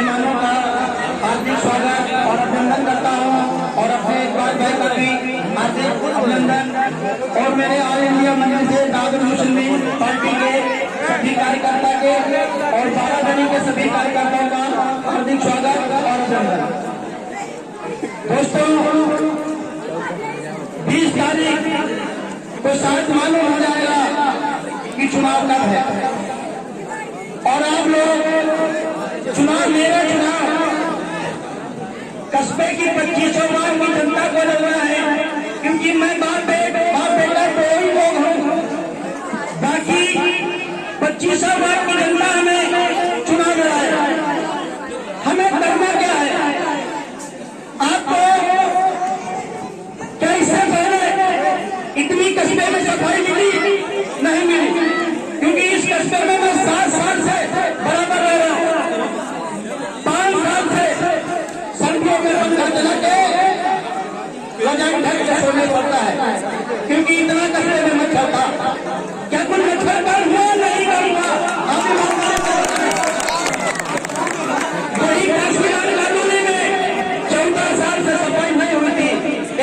मेहमानों का हार्दिक स्वागत और अभिनंदन करता हूँ और अपने इकबाल भाई का भी हार्दिक अभिनंदन और मेरे ऑल इंडिया मंडल से दादर मुस्लिम पार्टी के सभी कार्यकर्ता के और बारागढ़ी के सभी कार्यकर्ताओं का हार्दिक स्वागत और अभिनंदन। दोस्तों 20 तारीख को शायद मालूम हो जाएगा कि चुनाव कब है और आप लोग चुनाव मेरा चुनाव कस्बे की 2500 वार्ड की जनता को लड़ना है, क्योंकि मैं बाप बेटा तो ही लोग हूँ। बाकी 2500 वार्ड की जनता हमें चुनाव लड़ाए, हमें करना क्या है? आपको क्या इससे पहले इतनी कस्बे में सफाई मिली? नहीं मिली, क्योंकि इस कस्बे में मैं 7 साल से बराबर रह रहा हूँ। 5 साल से सड़कों में पंखा चला के लगाम ढक के सोने पड़ता है, क्योंकि इतना कस्बे में मच्छर था। क्या कुछ मच्छर का हुआ? नहीं करूंगा। वही काशीनाथ कॉलोनी में 14 साल से सफाई नहीं हुई थी।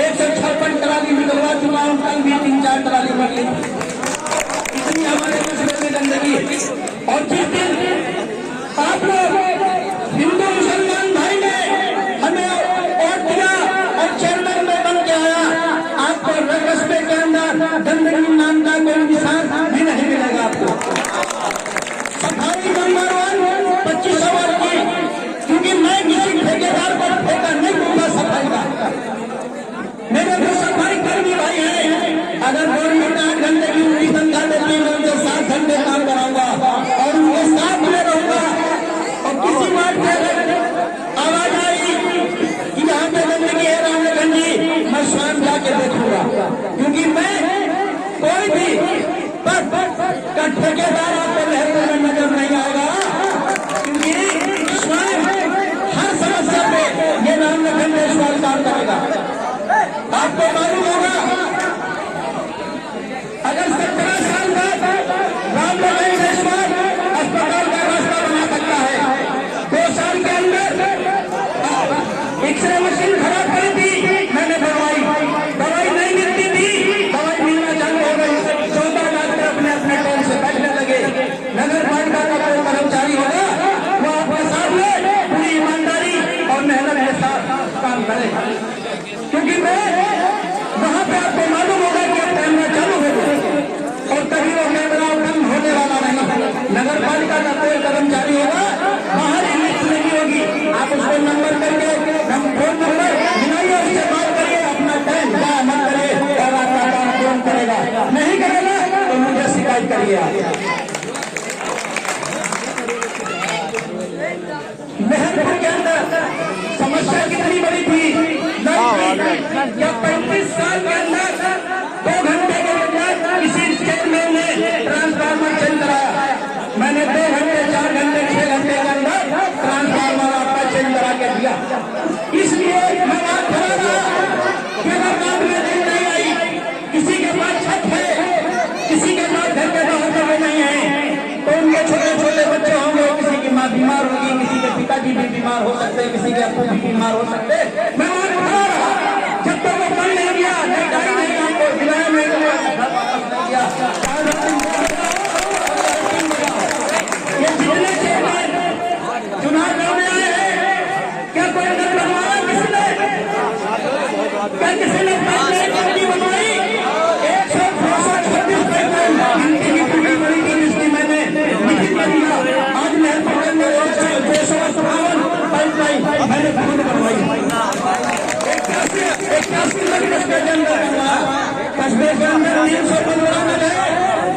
156 ट्राली निकलवा चुका हूँ, कल भी 3-4 ट्राली निकली। इतनी हमारे कस्बे में गंदगी। और जिस दिन आप लोग हिंदू मुसलमान भाई ने हमें वोट दिया और चेयरमैन में बन के आया, आपको कस्बे के अंदर गंदगी नाम का कोई निशान भी नहीं मिलेगा। आपको सफाई नंबर 1 2500 वार्ड की, क्योंकि मैं किसी ठेकेदार पर ठेका नहीं दूंगा सफाई का। मेरे जो सफाई कर्मी भाई हैं, अगर गवर्नमेंट 8 घंटे की उनकी तनख्वाह देती है, उनसे 7 घंटे काम कराऊंगा और उनके साथ में रहूंगा। और किसी बात पे आवाज आई कि यहाँ पे गंदगी है रामनगर जी, मैं स्वयं जाके देखूंगा, क्योंकि मैं कोई भी का ठेकेदार आपको लहर में नजर नहीं आएगा, क्योंकि स्वयं हर समस्या पे ये रामनगर देशवाल काम करेगा। आपको मालूम होगा, अगर 17 साल बाद रामनगर देशवाल अस्पताल का रास्ता बना सकता है, 2 साल के अंदर एक्सरे मशीन खराब करी थी, मैंने दवाई नहीं मिलती थी, दवाई मिलना चालू हो गई। 14 डॉक्टर अपने अपने टाइम से बैठने लगे। नगर पालिका का कोई कर्मचारी होगा वो आपके साथ में पूरी ईमानदारी और मेहनत के साथ काम करे, क्योंकि मैं वहां पे आपको मालूम होगा कि अब कैमरा चालू हो गया और तभी वो कैमरा बंद होने वाला नहीं। नगर पालिका का कोई कर्मचारी होगा, बाहर ही लिस्ट लगी होगी, आप उसको नंबर करके फोन नंबर मिलाइए, उससे बात करिए, अपना टाइम जाया मत करिए और आपका काम कौन करेगा? नहीं करेगा तो मुझे शिकायत करिए। मेहरपुर के अंदर समस्या कितनी बड़ी थी? क्या 35 साल के अंदर 2 घंटे के अंदर किसी चेयरमैन ने ट्रांसफार्मर चेंज कराया? मैंने 2 घंटे 4 घंटे 6 घंटे के अंदर ट्रांसफार्मर आपका चेंज करा के दिया। इसलिए मैं बात करा रहा कि अगर रात में दिन नहीं आई, किसी के पास छत है, किसी के पास घर के बाहर जगह नहीं है, तो उनके छोटे छोटे बच्चे होंगे, किसी की माँ बीमार होगी, किसी के पिताजी भी बीमार हो सकते हैं, किसी के अप्पू भी बीमार हो सकते हैं। मैं बात करा रहा, जब तक वो बंद नहीं किया, नहीं आपको दिलाया नहीं किया, ये जितने चेयरमैन चुनाव लड़ने आए हैं, क्या कोई नजर बनवाया किसने? क्या किसी ने पार्टी बनवाई? 126 गिनती की पूरी बड़ी की जिसकी मैंने लिखित कर दिया। आज महत्वपूर्ण में 258 पाइपलाइन मैंने खुद बनवाई। 81 कस्बे के अंदर बनवाया। कस्बे के अंदर 315 में है।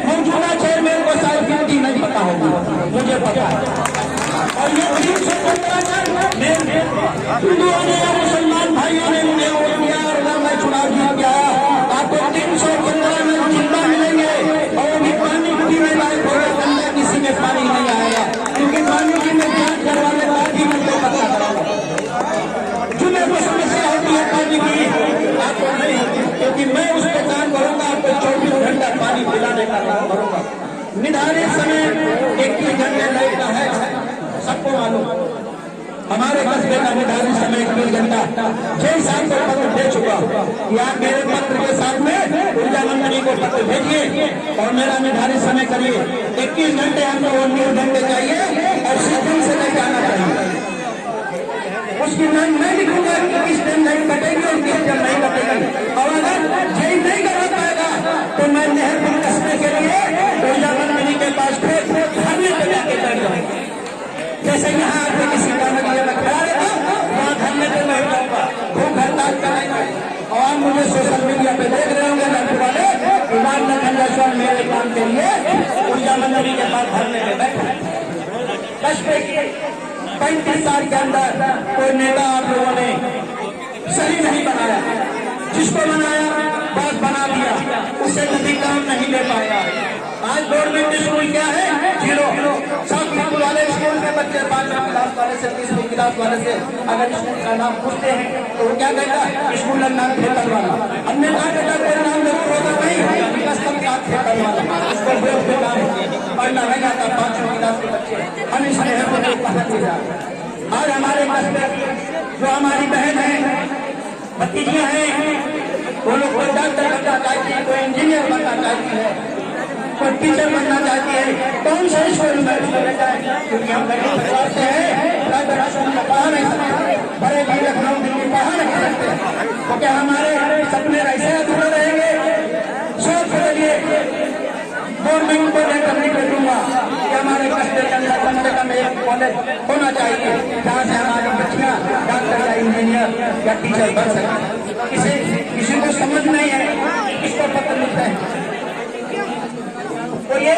मौजूदा चेयरमैन को शायद गिनती नहीं पता होगी, मुझे पता है। और ये 315 हिंदुओं ने या मुसलमान भाइयों ने मुझे वोट दिया और अगर मैं चुनाव जीत गया, आपको 315 में जिंदा मिलेंगे और वो भी पानी पीने लायक होगा। गंदा किसी में पानी नहीं आएगा, क्योंकि पानी की मैं जांच करवाने बाद ही मुझे पता करूंगा। जो मेरे को समस्या होती है पानी की, आपको नहीं होती, क्योंकि मैं उस पर काम करूंगा। आपको 24 घंटा पानी पिलाने का काम करूंगा। निर्धारित समय 21 घंटे लाइट का है, सबको मालूम। हमारे कस्बे का निर्धारित समय 21 घंटा 6 साल को पत्र दे चुका कि आप मेरे पत्र के साथ में ऊर्जा मंत्री को पत्र भेजिए और मेरा निर्धारित समय करिए। 21 घंटे हमको 19 घंटे चाहिए और सीधे से लेकर आना चाहिए। उसकी मैं लिखूंगा कि किस दिन नहीं कटेगी और किस दिन नहीं कटेगी। और अगर यही नहीं करा पाएगा तो मैं मेहरपुर कस्बे के लिए ऊर्जा मंत्री के पास फिर धरने पे जाके बैठ जाऊंगा। जैसे यहाँ आके किसी काम के लिए मैं खड़ा रहता वहाँ धरने पे बैठ जाऊंगा, भूख हड़ताल करेंगे। और आप मुझे सोशल मीडिया पे देख रहे होंगे लड़के वाले राम लखन मेरे काम के लिए ऊर्जा मंत्री के पास धरने पे बैठे। कस्बे की 35 साल के अंदर कोई नेता आप लोगों ने सही नहीं बनाया, जिसको बनाया बात बना दिया, उससे कभी काम नहीं ले पाया। आज गवर्नमेंट स्कूल क्या है? 0। सब स्कूल वाले स्कूल में बच्चे 5वीं क्लास वाले से 30वीं क्लास वाले से अगर स्कूल का नाम पूछते हैं तो वो क्या कहता? स्कूल का नाम खेतल वाला। हमने कहा बेटा कोई नाम जरूर होगा नहीं, कस्टम का खेतल वाला, उसको बोर्ड पे नाम पढ़ना रह जाता 5वीं क्लास के बच्चे हमेशा पढ़ा दिए जाते। आज हमारे कस्बे जो हमारी बहन है, भतीजियां हैं, वो लोग कोई डॉक्टर बनना चाहती है, कोई इंजीनियर बनना चाहती है, कोई टीचर बनना चाहती है। कौन से स्कूल में क्योंकि हम गरीब परिवार से हैं, प्राइवेट स्कूल में पढ़ा नहीं सकते, बड़े बड़े लखनऊ दिल्ली पढ़ा नहीं सकते, तो क्या हमारे सपने ऐसे अधूरे रहेंगे? सोच बदलिए। गवर्नमेंट को लेकर नहीं बैठूंगा कि हमारे कस्बे के अंदर कम से कम एक कॉलेज होना चाहिए जहाँ से हमारी बच्चियाँ डॉक्टर या इंजीनियर या टीचर बन सकें। किसी को समझ नहीं है किसको पत्र लिखते हैं। तो ये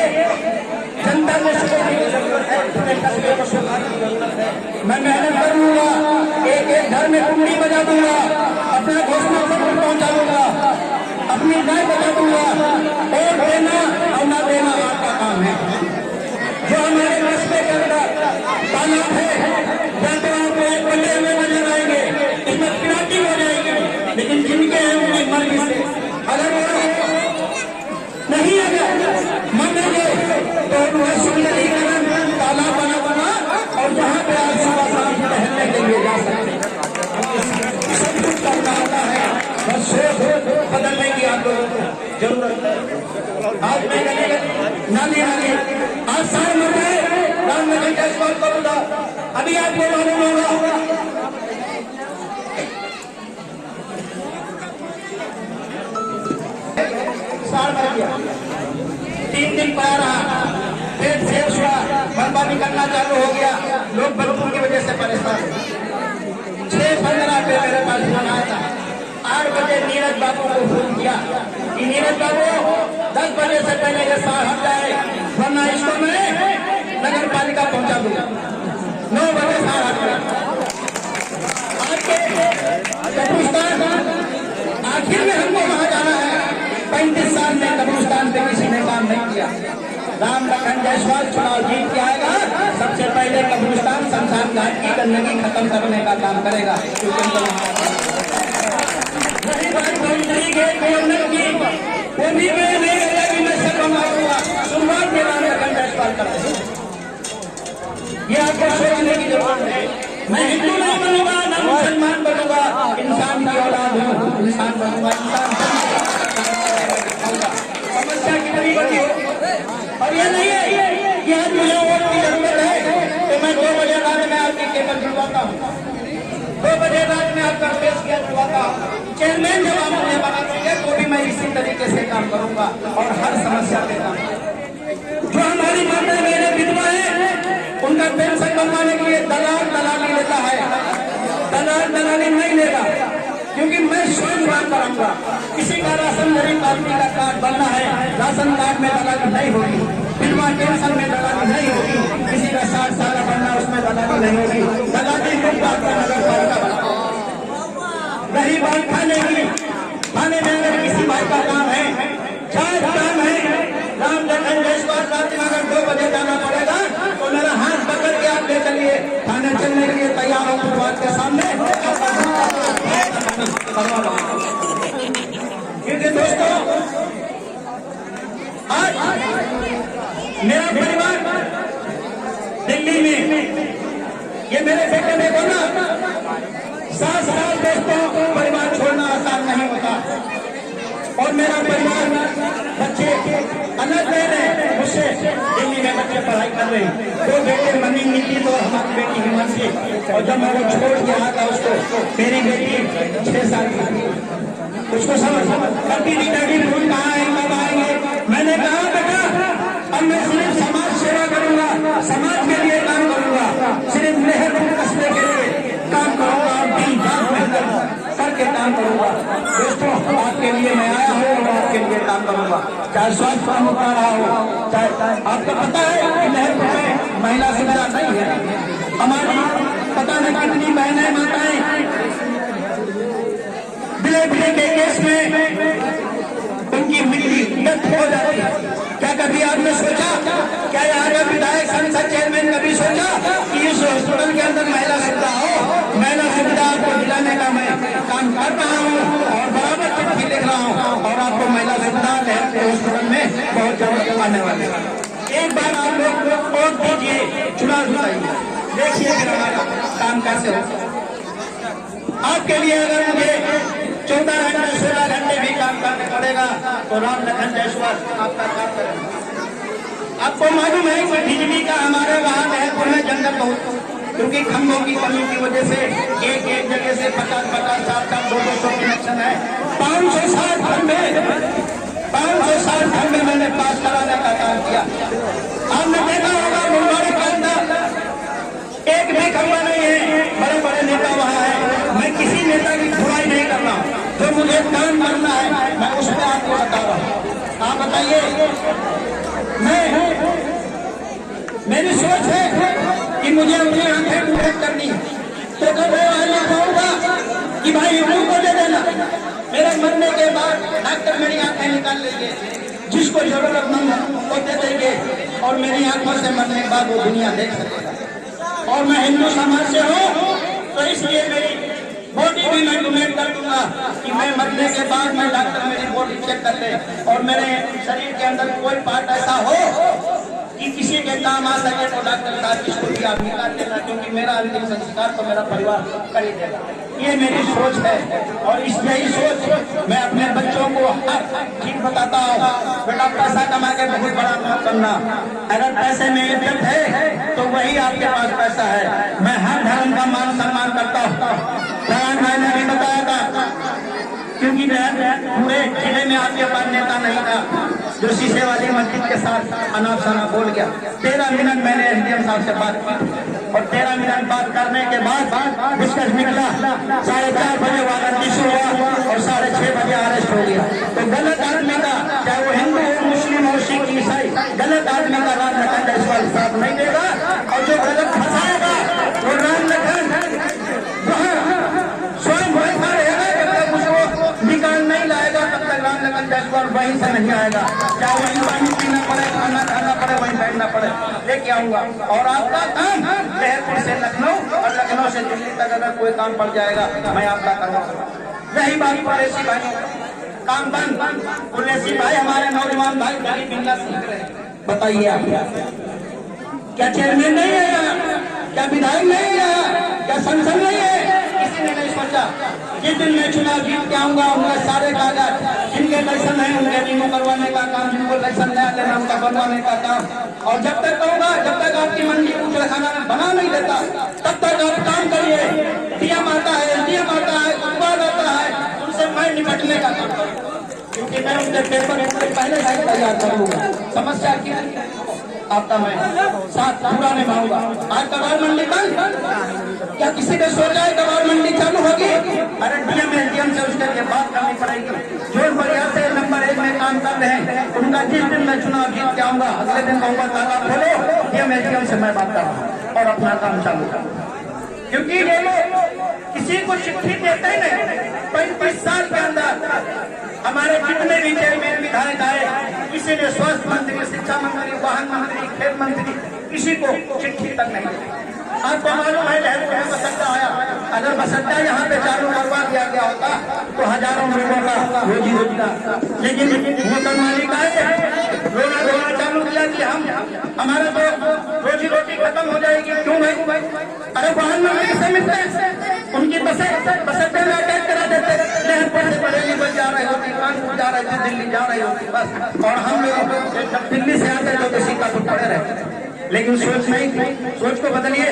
जनता को सुधारने की जरूरत है, अपने कस्बे को सुधारने की जरूरत है। मैं मेहनत करूंगा, एक एक घर में कुंडी बजा दूंगा, अपना घोषणा पत्र पहुंचा दूंगा, अपनी राय बता दूंगा। वोट देना और ना देना आपका काम है। जो हमारे कस्बे के अंदर तालाब है या तो आपको एक बने हुए नजर आएंगे, इसमें पिराटी हो जाएगी, लेकिन जिनके हैं उनकी मर्जी से अगर वो नहीं अगर मानेंगे तो वह सुंदरीकरण तालाब बना और जहाँ पे आप सुबह शाम टहलने के लिए जा सकते सब कुछ करना होता है। बस सोच बदलने की आप लोगों को जरूरत है। आज मैं नाली आज सारे मर गए, राम नगर का स्कॉल करूंगा। अभी आपको मालूम होगा साल मर गया, 3 दिन पड़ा रहा, फिर शेष हुआ, बर्बादी करना चालू हो गया। लोग बर्फों की वजह से परेशान। 6:15 पे मेरे पास फोन आया था। 8 बजे नीरज बाबू को फोन किया कि नीरज बाबू 10 बजे से पहले ये साल हट जाए, वरना इसको मैं नगर पालिका पहुंचा दूंगा। 9 बजे साल हट गया। आज के कब्रिस्तान आखिर में हमको वहां जाना है। 35 साल में कब्रिस्तान पे किसी ने काम नहीं किया। राम लखन जायसवाल चुनाव जीत के आएगा, सबसे पहले कब्रिस्तान शमशान घाट की गंदगी खत्म करने का काम करेगा। रही बात बाउंड्री गेट गवर्नर की, वो भी मैं नहीं कहता कि मैं सब मारूंगा, शुरुआत में राम लखन जायसवाल करते हैं। ये आपको सोचने की जरूरत है। मैं हिंदू नहीं बनूंगा, ना मुसलमान बनूंगा, इंसान की औलाद हूँ, इंसान बनूंगा। समस्या कितनी बड़ी हो और ये नहीं है कि आज मुझे वोट की जरूरत है तो मैं 2 बजे रात में आपकी केबल जुड़वाता हूँ, 2 बजे रात में आपका फेस किया जुड़वाता हूँ। चेयरमैन जब आप मुझे बना देंगे तो भी मैं इसी तरीके से काम करूंगा और हर समस्या पे काम करूंगा। जो हमारी माता मेरे विधवा है उनका पेंशन बनवाने के लिए दलाली लेता है, दलाली नहीं लेगा, क्योंकि मैं स्वयं काम करूंगा। किसी का राशन गरीब आदमी का कार्ड बनना है, राशन कार्ड में दलाली नहीं होगी, विधवा पेंशन में दलाली नहीं होगी, किसी का 60 साल बनना उसमें दलाली नहीं होगी। दलाली मुक्त आपका नगर पालिका बना। रही बात खाने की, खाने में अगर किसी भाई का काम है, चाय काम है, राम लखन जायसवाल रात में अगर 2 बजे जाना पड़ेगा तो मेरा हाथ पकड़ के आप ले चलिए, खाने चलने के लिए तैयार हो फुटपाथ के सामने। क्योंकि दोस्तों आज मेरा परिवार दिल्ली में ये मेरे बेटे देखो ना, 7 साल दोस्तों परिवार छोड़ना आसान नहीं होता। और मेरा परिवार, बच्चे अलग रह रहे मुझसे, दिल्ली में बच्चे पढ़ाई कर रहे हैं। 2 बेटे मनी नीति तो हमारी बेटी हिमांशी, और जब मैं वो छोड़ के आ गया उसको, मेरी बेटी 6 साल की थी, उसको समझ कभी नहीं डैडी भूल कहाँ है, कब आएंगे। मैंने कहा बेटा अब मैं सिर्फ समाज सेवा करूंगा, समाज के लिए काम करूंगा, सिर्फ मेहरबान कस्बे के लिए काम करूंगा, दिन रात मेहनत करके काम करूंगा। दोस्तों आपके लिए मैं आया हूँ और आपके लिए काम करूंगा, चाहे स्वास्थ्य का मुद्दा रहा हो, चाहे आपको पता है कि लहरपुर में महिला सुविधा नहीं है। हमारी पता नहीं कितनी बहनें माताएं डिलीवरी के केस में उनकी मृत्यु हो जाती है। क्या कभी आपने सोचा, क्या यहाँ का विधायक संसद चेयरमैन कभी सोचा कि इस हॉस्पिटल के अंदर महिला सुविधा हो? महिला सुविधा आपको दिलाने का मैं काम कर रहा हूँ और बराबर चिट्ठी लिख रहा हूँ, और आपको महिला सुविधा लहरपुर हॉस्पिटल में बहुत जल्द आने वाले। एक बार आप लोग वोट दीजिए, चुनाव जिताइए, देखिए फिर हमारा काम कैसे हो। आपके लिए अगर मुझे 14 घंटे 16 घंटे भी काम करना पड़ेगा तो राम लखन जायसवाल आपका काम करेगा। आपको मालूम है कि बिजली का हमारे वहाँ लहरपुर में जंगल बहुत, क्योंकि खंभों की कमी की वजह से एक जगह से 50-50 60 200 कनेक्शन है। 560 खंभे मैंने पास कराने का काम किया। आपने देखा होगा मुंबई के अंदर एक भी खंभा नहीं है, बड़े बड़े नेता वहाँ है। मैं किसी नेता की बुराई नहीं कर रहा, जो मुझे काम करना है मैं उस पर आपको बता रहा हूँ। आप बताइए, मेरी सोच है कि मुझे अपनी आंखें पूरी करनी है, तो जब मैं वहां कहूँगा कि भाई उनको दे देना, मेरे मरने के बाद डॉक्टर मेरी आंखें निकाल लेंगे, जिसको जरूरतमंद है वो दे देंगे, और मेरी आंखों से मरने के बाद वो दुनिया देख सकेगा। और मैं हिंदू समाज से हूँ, तो इसलिए मेरी बॉडी भी मैं डोनेट कर दूंगा कि मैं मरने के बाद मैं डॉक्टर मेरी बॉडी चेक कर ले, और मेरे शरीर के अंदर कोई पार्ट ऐसा हो कि किसी के काम आ सके तो डॉक्टर साहब इसको भी आप निकाल लेना, क्योंकि मेरा अंतिम संस्कार तो मेरा परिवार कर ही देगा। ये मेरी सोच है, और इस यही सोच मैं अपने बच्चों को हर चीज बताता हूँ। बेटा पैसा कमा के बहुत बड़ा मत करना, अगर पैसे में इज्जत है तो वही आपके पास पैसा है। मैं हर धर्म का मान सम्मान करता हूँ, मैंने भी बताया था, क्योंकि पूरे जिले में आपके पास नेता नहीं था जो शीशे वाली मस्जिद के साथ अनाप शनाप बोल गया। 13 मिनट मैंने एसडीएम साहब से बात की, और 13 मिनट बात करने के बाद डिस्कस निकला, 4:30 बजे वारंट इशू हुआ और 6:30 बजे अरेस्ट हो गया। तो गलत आदमी का, चाहे वो हिंदू हो, मुस्लिम हो, सिख ईसाई, गलत आदमी का राम लखन जायसवाल साथ नहीं देगा, और जो गलत फंसाएगा वो राम लखन स्वयं वैसा रहेगा। जब तक उसको निकाल नहीं लाएगा तब तक राम लखन जायसवाल वहीं से नहीं आएगा, चाहे वहीं पानी पीना पड़े, खाना खाना पड़े, वहीं बैठना पड़े, लेके आऊंगा। और आपका काम लहरपुर से लखनऊ और लखनऊ से दिल्ली तक अगर कोई काम पड़ जाएगा मैं आपका करवाऊंगा। रही बात कुरैशी भाई, काम बंद। कुरैशी भाई हमारे नौजवान भाई गरीब बिल्ला सीख रहे, बताइए आप क्या चेयरमैन नहीं है यहाँ, क्या विधायक नहीं है, क्या संसद नहीं है? किसी ने नहीं सोचा। जिस दिन मैं चुनाव जीत के आऊंगा उनके सारे कागज, जिनके लाइसेंस है उनके रिन्यू करवाने का काम, जिनको लाइसेंस नया लेना उनका बनवाने का काम। और जब तक कहूँगा, जब तक आपकी मंडी कुचलखाना में बना नहीं देता तब तक आप काम करिए। डीएम आता है, एसडीएम आता है, कुटवाल आता है, उनसे मैं निपटने का काम करूँ, क्योंकि मैं उनके पेपर पहले से तैयार करूँगा। समस्या क्या है आपका मैं साथ पूरा निभाऊंगा। आज कबाड़ मंडी बंद, क्या किसी ने सोचा है कबाड़ मंडी चालू होगी? अरे डीएम एसडीएम से उसके लिए बात करनी पड़ेगी। जो बढ़िया से नंबर 1 में काम कर रहे हैं उनका जिस दिन मैं चुनाव जीत के आऊंगा अगले दिन कहूंगा ताला खोलो, डीएम एसडीएम से मैं बात कर रहा हूँ और अपना काम चालू करूँ। क्योंकि ये लोग किसी को चिट्ठी देते ही नहीं। 35 साल के अंदर हमारे जितने भी चेयरमैन विधायक आए, किसी ने स्वास्थ्य मंत्री, शिक्षा मंत्री, वाहन मंत्री, खेल मंत्री, किसी को चिट्ठी तक नहीं दी। आपको मालूम है लहरपुर में बस अड्डा आया, अगर बस अड्डा यहाँ पे चालू करवा दिया गया होता तो हजारों लोगों का रोजी रोजगार, लेकिन होटल मालिक आए, रोना चालू किया कि हम हमारा तो रोजी रोटी खत्म हो जाएगी। क्यों भाई? अरे वहाँ लेकिन सोच नहीं थी, सोच को बदलिए।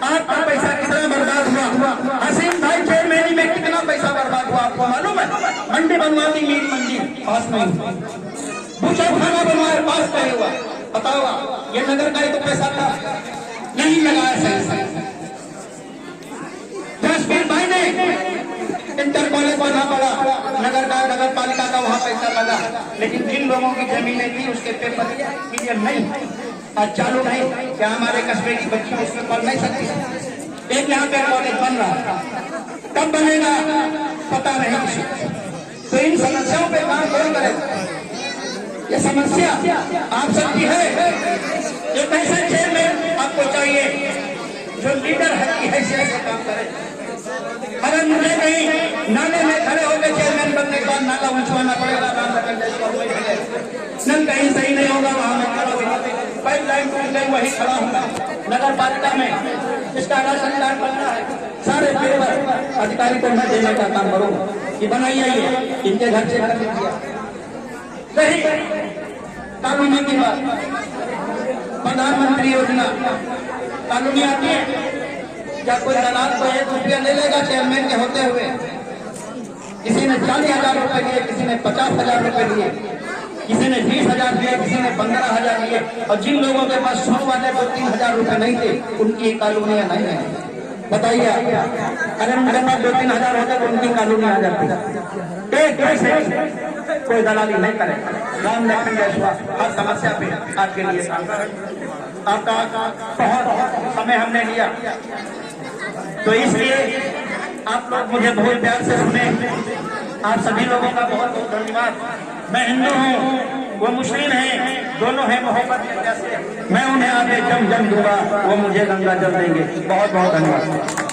आपका पैसा कितना बर्बाद हुआ? हसीम भाई चेयरमैनी में कितना पैसा बर्बाद हुआ आपको मालूम है? मंडी बनवा दी, मीट मंडी पास नहीं, बूचड़खाना बनवाया पास नहीं हुआ। बताओ ये नगर का ही तो पैसा था, नहीं लगाया सही। जसवीर भाई ने इंटर कॉलेज बना पड़ा, नगर पालिका का वहाँ पैसा लगा, लेकिन जिन लोगों की जमीनें थी उसके पेपर क्लियर नहीं, आज चालू नहीं। क्या हमारे कस्बे की बच्ची उसमें पढ़ नहीं सकती? एक यहाँ पे कॉलेज बन रहा, कब बनेगा पता नहीं किसी। तो इन समस्याओं पे काम कौन करेगा? ये समस्या आप सबकी है। एक ऐसा चेयरमैन आपको चाहिए जो लीडर है की हैसियत से काम करे। अगर मुझे कहीं नाले में खड़े होकर चेयरमैन बनने के बाद नाला उछवाना पड़ेगा, नल कहीं सही नहीं होगा, वहां मैं खड़ा हुआ, पाइप लाइन टूट गई वही खड़ा होगा। नगर पालिका में इसका राशन कार्ड बनना है, सारे पेपर अधिकारी को मैं देने का काम करूंगा कि बनाइए, इनके घर से कर दीजिए। सही कानूनी की बात, प्रधानमंत्री योजना कानूनी आती है। क्या कोई दलाल को 1 रुपया ले लेगा चेयरमैन के होते हुए? किसी ने 40,000 रुपए लिए, किसी ने 50,000 रुपए लिए, किसी ने 20,000 लिए, किसी ने 15,000 लिए। और जिन लोगों के पास 100 वाले 2-3,000 रुपए नहीं थे, उनकी कॉलोनियां नहीं है। बताइए, अगर उनके पास 2-3,000 होते तो उनकी कॉलोनी आ जाती। कैसे कोई दलाली नहीं करे। राम लखन जयसवाल हर समस्या पे आपके लिए काम करें। आपका बहुत समय हमने लिया, तो इसलिए आप लोग मुझे बहुत प्यार से सुने। आप सभी लोगों का बहुत बहुत धन्यवाद। मैं हिंदू हूँ, वो मुस्लिम है, दोनों हैं मोहब्बत के जैसे। मैं उन्हें आगे जम दूंगा, वो मुझे गंगा जल देंगे। बहुत बहुत धन्यवाद।